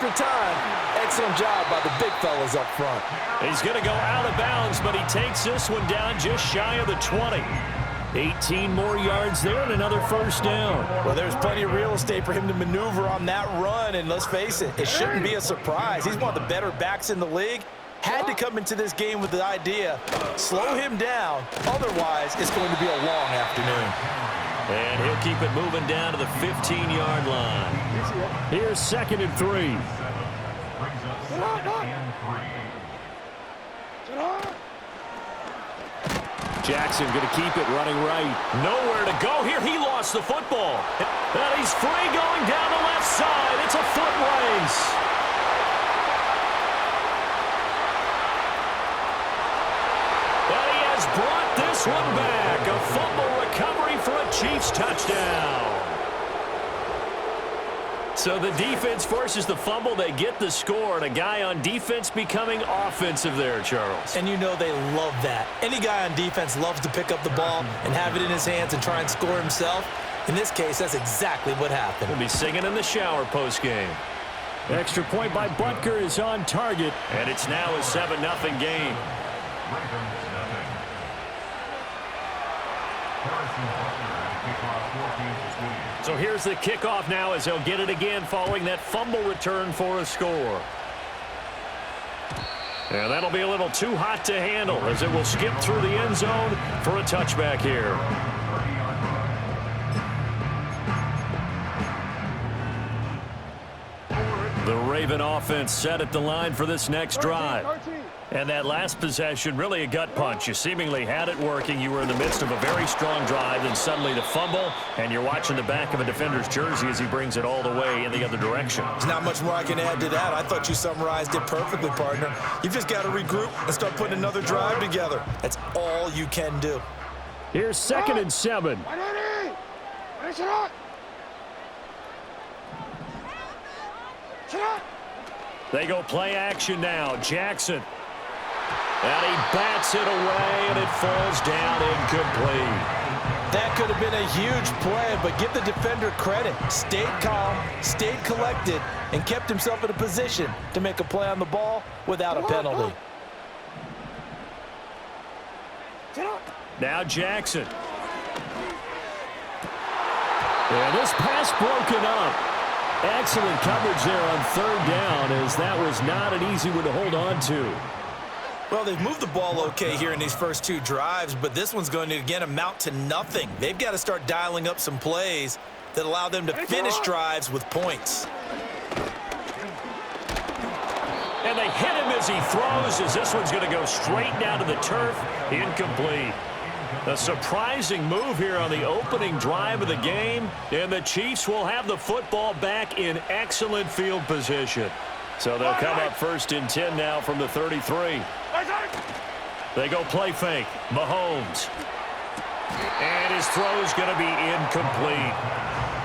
extra time. Excellent job by the big fellas up front. He's going to go out of bounds, but he takes this one down just shy of the 20. 18 more yards there and another first down. Well, there's plenty of real estate for him to maneuver on that run, and let's face it, it shouldn't be a surprise. He's one of the better backs in the league. Had to come into this game with the idea, slow him down, otherwise it's going to be a long afternoon. And he'll keep it moving down to the 15-yard line. Here's 2nd and 3. Jackson going to keep it running right. Nowhere to go here. He lost the football. And he's free going down the left side. It's a foot race. And he has brought this one back. A fumble recovery for a Chiefs touchdown. So the defense forces the fumble. They get the score, and a guy on defense becoming offensive there, Charles. And you know they love that. Any guy on defense loves to pick up the ball and have it in his hands and try and score himself. In this case, that's exactly what happened. He'll be singing in the shower post-game. Extra point by Butker is on target, and it's now a 7-0 game. So here's the kickoff now as they'll get it again following that fumble return for a score. And that'll be a little too hot to handle as it will skip through the end zone for a touchback here. The Raven offense set at the line for this next drive. And that last possession, really a gut punch. You seemingly had it working. You were in the midst of a very strong drive, then suddenly the fumble, and you're watching the back of a defender's jersey as he brings it all the way in the other direction. There's not much more I can add to that. I thought you summarized it perfectly, partner. You've just got to regroup and start putting another drive together. That's all you can do. Here's 2nd and 7. They go play action now. Jackson. And he bats it away, and it falls down incomplete. That could have been a huge play, but give the defender credit. Stayed calm, stayed collected, and kept himself in a position to make a play on the ball without a penalty. Now Jackson. And this pass broken up. Excellent coverage there on 3rd down, as that was not an easy one to hold on to. Well, they've moved the ball okay here in these first 2 drives, but this one's going to, again, amount to nothing. They've got to start dialing up some plays that allow them to finish drives with points. And they hit him as he throws, as this one's going to go straight down to the turf. Incomplete. A surprising move here on the opening drive of the game, and the Chiefs will have the football back in excellent field position. So they'll come up 1st and 10 now from the 33. They go play fake. Mahomes. And his throw's going to be incomplete.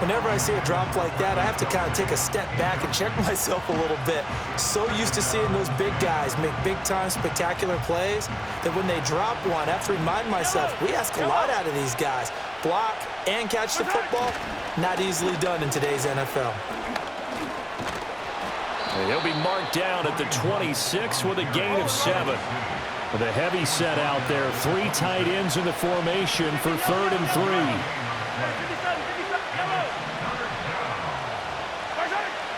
Whenever I see a drop like that, I have to kind of take a step back and check myself a little bit. So used to seeing those big guys make big-time spectacular plays that when they drop one, I have to remind myself, we ask a lot out of these guys. Block and catch the football, not easily done in today's NFL. And he'll be marked down at the 26 with a gain of 7. With a heavy set out there, 3 tight ends in the formation for 3rd and 3.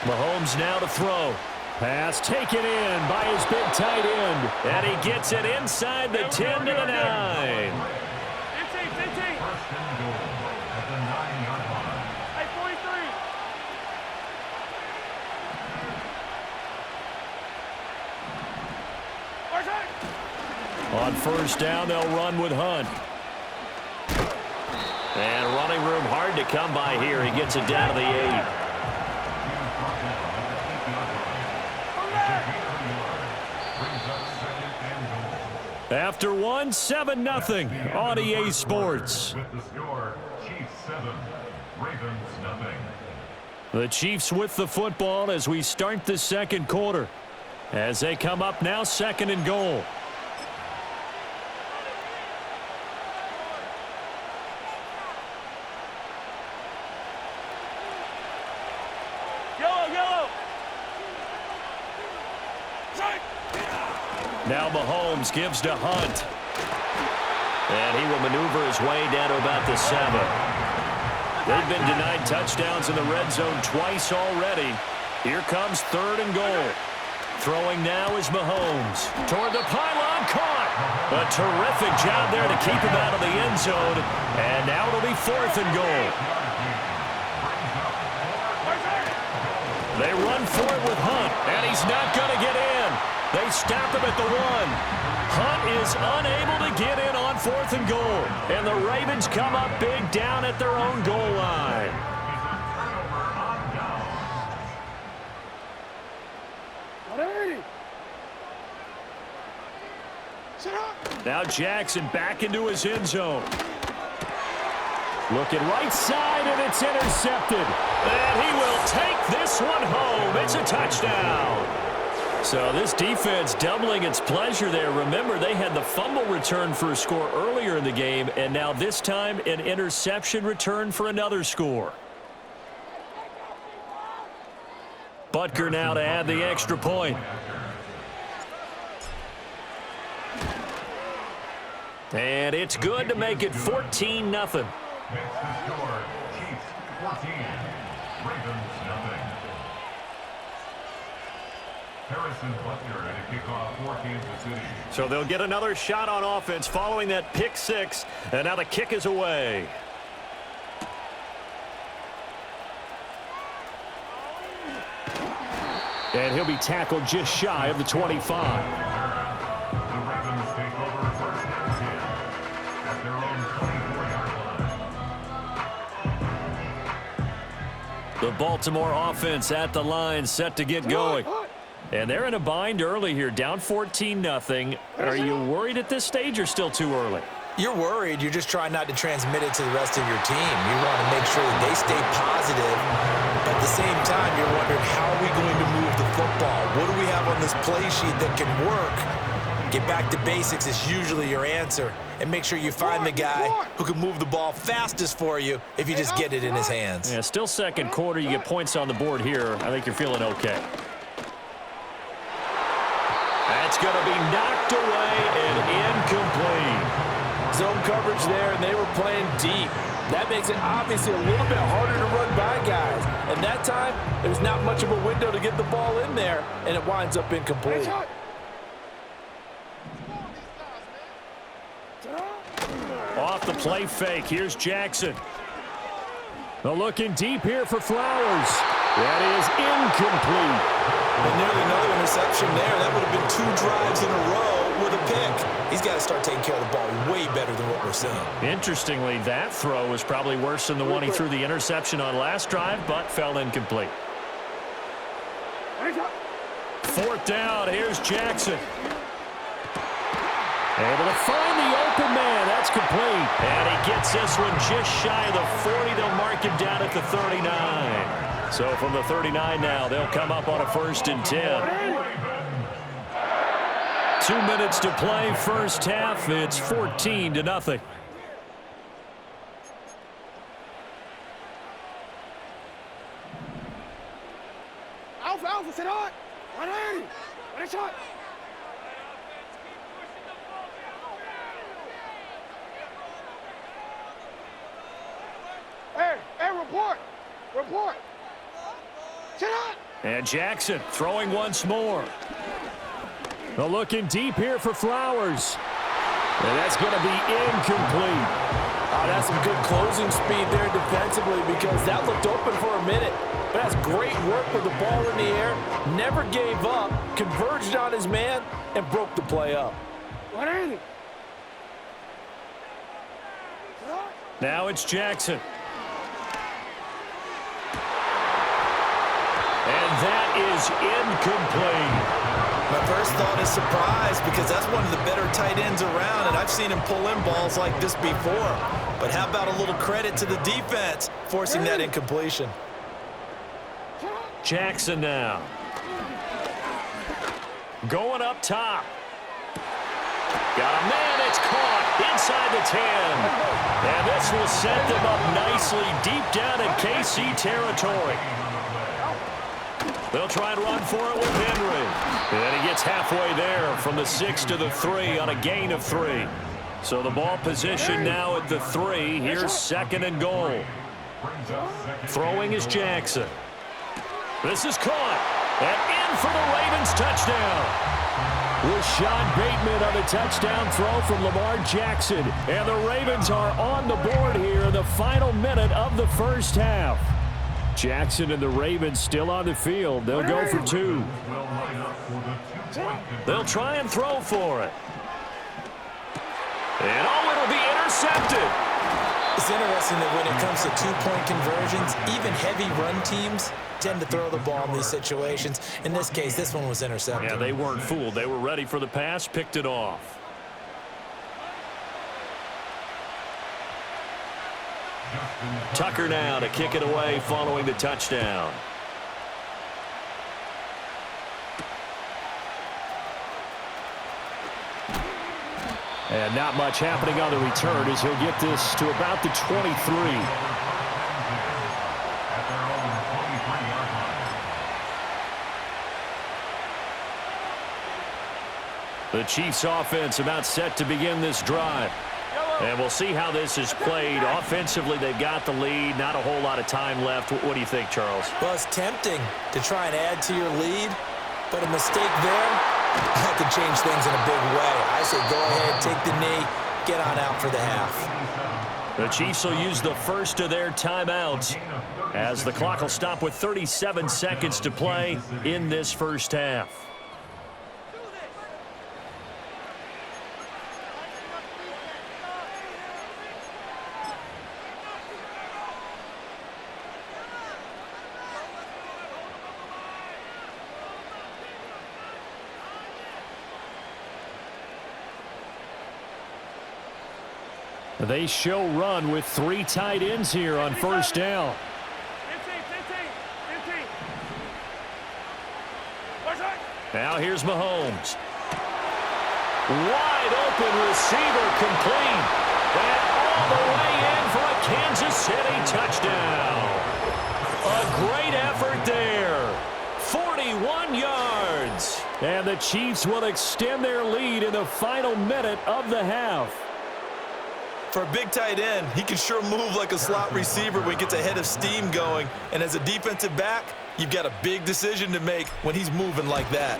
Mahomes now to throw. Pass taken in by his big tight end. And he gets it inside the 10 to the 9. On 1st down, they'll run with Hunt. And running room hard to come by here. He gets it down to the 8. After 1, 7-0 on EA Sports. With the score, Chiefs 7, Ravens nothing. The Chiefs with the football as we start the 2nd quarter. As they come up now, 2nd and goal. Now Mahomes gives to Hunt. And he will maneuver his way down to about the 7. They've been denied touchdowns in the red zone twice already. Here comes 3rd and goal. Throwing now is Mahomes. Toward the pylon, caught. A terrific job there to keep him out of the end zone. And now it'll be 4th and goal. They run for it with Hunt, and he's not going to get in. They stop him at the 1. Hunt is unable to get in on 4th and goal. And the Ravens come up big down at their own goal line. Now Jackson back into his end zone. Looking right side, and it's intercepted. And he will take this one home. It's a touchdown. So this defense doubling its pleasure there. Remember, they had the fumble return for a score earlier in the game, and now this time an interception return for another score. Butker now to add the extra point. And it's good to make it 14-0. Makes the score Chiefs 14, Ravens nothing. Harrison Butker at a kickoff for Kansas City. So they'll get another shot on offense following that pick 6, and now the kick is away. And he'll be tackled just shy of the 25. The Baltimore offense at the line, set to get going. And they're in a bind early here, down 14-0. Are you worried at this stage or still too early? You're worried. You're just trying not to transmit it to the rest of your team. You want to make sure that they stay positive. But at the same time, you're wondering, how are we going to move the football? What do we have on this play sheet that can work? Get back to basics is usually your answer. And make sure you find the guy who can move the ball fastest for you if you just get it in his hands. Yeah, still second quarter. You get points on the board here. I think you're feeling okay. That's going to be knocked away and incomplete. Zone coverage there, and they were playing deep. That makes it obviously a little bit harder to run by guys. And that time, there was not much of a window to get the ball in there, and it winds up incomplete. Off the play fake, here's Jackson. They're looking deep here for Flowers. That is incomplete. And nearly another interception there. That would have been 2 drives in a row with a pick. He's got to start taking care of the ball way better than what we're seeing. Interestingly, that throw was probably worse than the one he threw the interception on last drive, but fell incomplete. 4th down, here's Jackson. Able to find the open man. That's complete. And he gets this one just shy of the 40. They'll mark him down at the 39. So from the 39 now, they'll come up on a 1st and 10. 2 minutes to play, first half. It's 14-0. Alpha, sit on. 180. What a shot. Hey, report. Sit on. And Jackson throwing once more. They're looking deep here for Flowers. And that's going to be incomplete. Oh, that's some good closing speed there defensively, because that looked open for a minute. But that's great work with the ball in the air. Never gave up, converged on his man, and broke the play up. What is it? Now it's Jackson. And that is incomplete. My first thought is surprise, because that's one of the better tight ends around, and I've seen him pull in balls like this before. But how about a little credit to the defense forcing that incompletion? Jackson now. Going up top. Got a man, it's caught inside the 10. And this will set them up nicely deep down in KC territory. They'll try and run for it with Henry. And he gets halfway there from the 6 to the 3 on a gain of 3. So the ball position now at the 3. Here's second and goal. Throwing is Jackson. This is caught. And in for the Ravens touchdown. Rashad Bateman on the touchdown throw from Lamar Jackson. And the Ravens are on the board here in the final minute of the first half. Jackson and the Ravens still on the field. They'll go for 2. They'll try and throw for it. And it'll be intercepted. It's interesting that when it comes to two-point conversions, even heavy run teams tend to throw the ball in these situations. In this case, this one was intercepted. Yeah, they weren't fooled. They were ready for the pass, picked it off. Tucker now to kick it away following the touchdown. And not much happening on the return as he'll get this to about the 23. The Chiefs offense about set to begin this drive. And we'll see how this is played. Offensively, they've got the lead. Not a whole lot of time left. What do you think, Charles? Well, it's tempting to try and add to your lead, but a mistake there, that could change things in a big way. I say go ahead, take the knee, get on out for the half. The Chiefs will use the first of their timeouts as the clock will stop with 37 seconds to play in this first half. They show run with 3 tight ends here on first down. 15. Now here's Mahomes. Wide open receiver complete. And all the way in for a Kansas City touchdown. A great effort there. 41 yards. And the Chiefs will extend their lead in the final minute of the half. For a big tight end, he can sure move like a slot receiver when he gets a head of steam going. And as a defensive back, you've got a big decision to make when he's moving like that.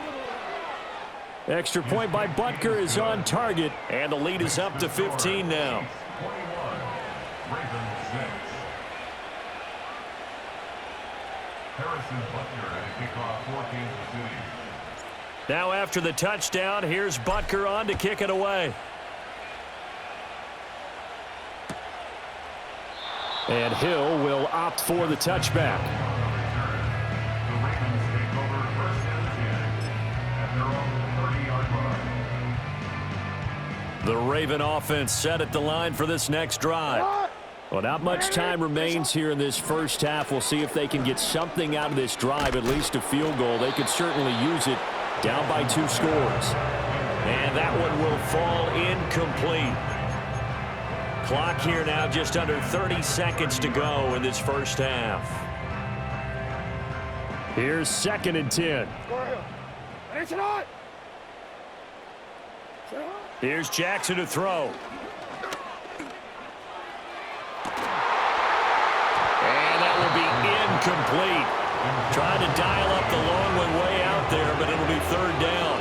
Extra point by Butker is on target, and the lead is up to 15 now. Now after the touchdown, here's Butker on to kick it away. And Hill will opt for the touchback. The Raven offense set at the line for this next drive. Well, not much time remains here in this first half. We'll see if they can get something out of this drive, at least a field goal. They could certainly use it down by 2 scores. And that one will fall incomplete. Clock here now just under 30 seconds to go in this first half. Here's 2nd and 10. Here's Jackson to throw. And that will be incomplete. Trying to dial up the long one way out there, but it'll be 3rd down.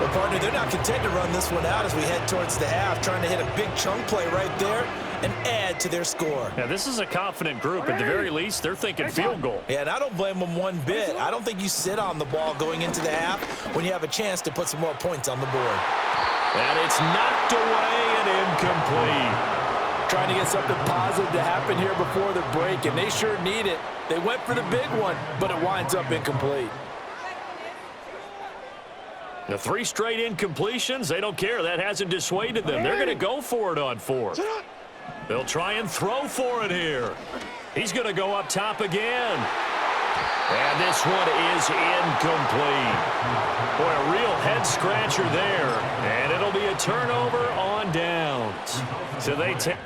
Well, partner, they're not content to run this one out as we head towards the half, trying to hit a big chunk play right there and add to their score. Yeah, this is a confident group. At the very least, they're thinking field goal. Yeah, and I don't blame them one bit. I don't think you sit on the ball going into the half when you have a chance to put some more points on the board. And it's knocked away and incomplete. Trying to get something positive to happen here before the break, and they sure need it. They went for the big one, but it winds up incomplete. The 3 straight incompletions, they don't care. That hasn't dissuaded them. They're going to go for it on 4th. They'll try and throw for it here. He's going to go up top again. And this one is incomplete. Boy, a real head-scratcher there. And it'll be a turnover on downs. So they take...